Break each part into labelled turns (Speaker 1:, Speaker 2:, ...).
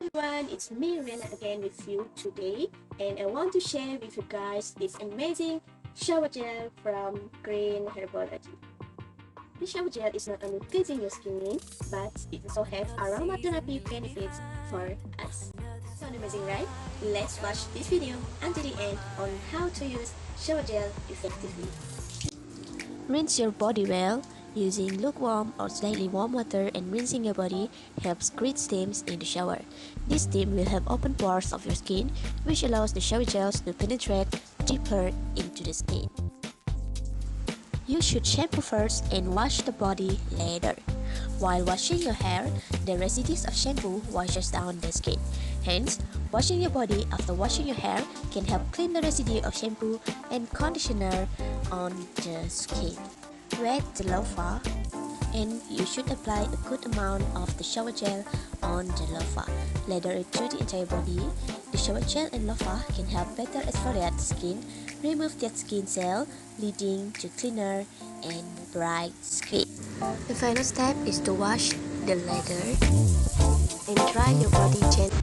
Speaker 1: Everyone, it's me Rena again with you today, and I want to share with you guys this amazing shower gel from Green Herbology. This shower gel is not only cleansing your skin, but it also has aromatherapy benefits for us. Sound amazing, right? Let's watch this video until the end on how to use shower gel effectively.
Speaker 2: Rinse your body well. Using lukewarm or slightly warm water and rinsing your body helps create steams in the shower. This steam will help open pores of your skin, which allows the shower gels to penetrate deeper into the skin. You should shampoo first and wash the body later. While washing your hair, the residues of shampoo washes down the skin. Hence, washing your body after washing your hair can help clean the residue of shampoo and conditioner on the skin. Wet the loofah and you should apply a good amount of the shower gel on the loofah. Lather it through the entire body. The shower gel and loofah can help better exfoliate the skin, remove dead skin cells, leading to cleaner and bright skin. The final step is to wash the leather and dry your body gently.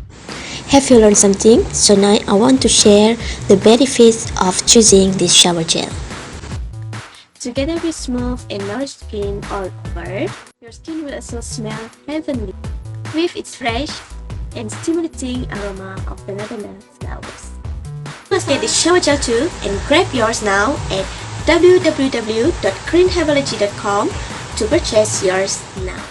Speaker 2: Have you learned something? So now I want to share the benefits of choosing this shower gel.
Speaker 1: Together with smooth and nourished skin all over, your skin will also smell heavenly with its fresh and stimulating aroma of the lavender flowers. You must get this shower gel too and grab yours now at www.greenherbology.com to purchase yours now.